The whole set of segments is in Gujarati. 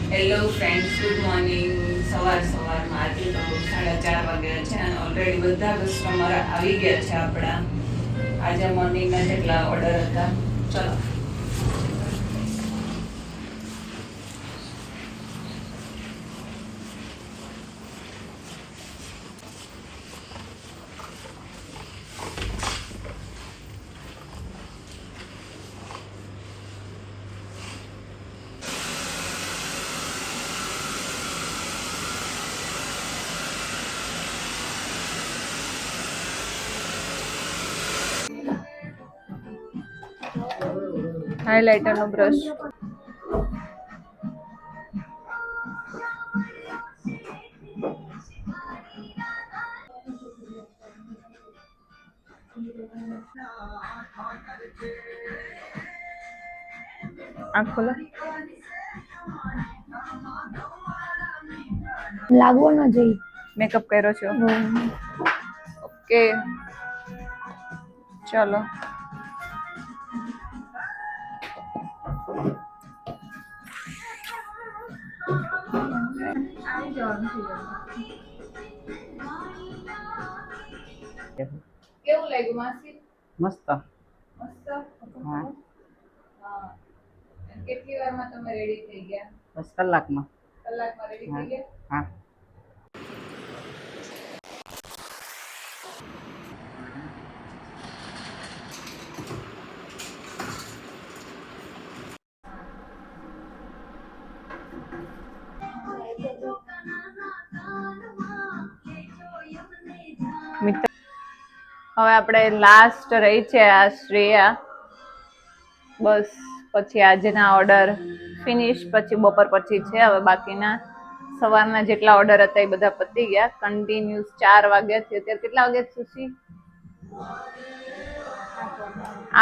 Hello friends, good morning. સવારમાં આજે તો 4:30 વાગ્યા છે અને ઓલરેડી બધા કસ્ટમર આવી ગયા છે આપણા. આજે મોર્નિંગના જેટલા ઓર્ડર હતા. ચલો. હાઇલાઇટરનો બ્રશ. આંખ ખોલો. લાગવો ન જોઈએ. મેકઅપ કર્યો છો? ઓકે, ચલો. કેવું લાગ્યું માસી? મસ્ત. મસ્ત. હા. હા. કેટલી વારમાં તમે રેડી થઈ ગયા? બસ કલાકમાં. કલાકમાં રેડી થઈ ગયા? હા. મિત્ર, હવે આપણે લાસ્ટ રહી છે આ શ્રેયા. બસ પછી આજના ઓર્ડર ફિનિશ, પછી બપોર પછી છે. હવે બાકીના સવારના જેટલા ઓર્ડર હતા એ બધા પતી ગયા. કન્ટિન્યુઅસ 4 વાગ્યા છે. અત્યારે કેટલા વાગ્યા છે સુશી?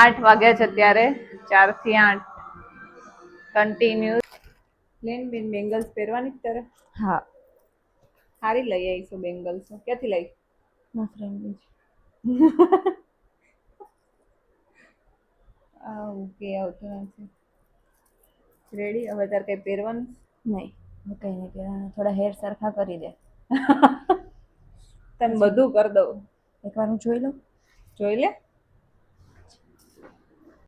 8 વાગ્યા છે અત્યારે. 4 થી 8 કન્ટિન્યુઅસ. પ્લેન બેન બેંગલ્સ પહેરવાની તારે? હા. સારી લઈ આવીશું બેંગલ્સ. ક્યાંથી લઈ? મારા ફ્રેન્ડ ઓકે, આવતું નથી. રેડી? હવે તારે કઈ પહેરવાનું? નહીં, હું કઈ નહીં પહેરવાનું. થોડા હેર સરખા કરી દે. તને બધું કરી દઉં. એકવાર હું જોઈ લઉં. જોઈ લે.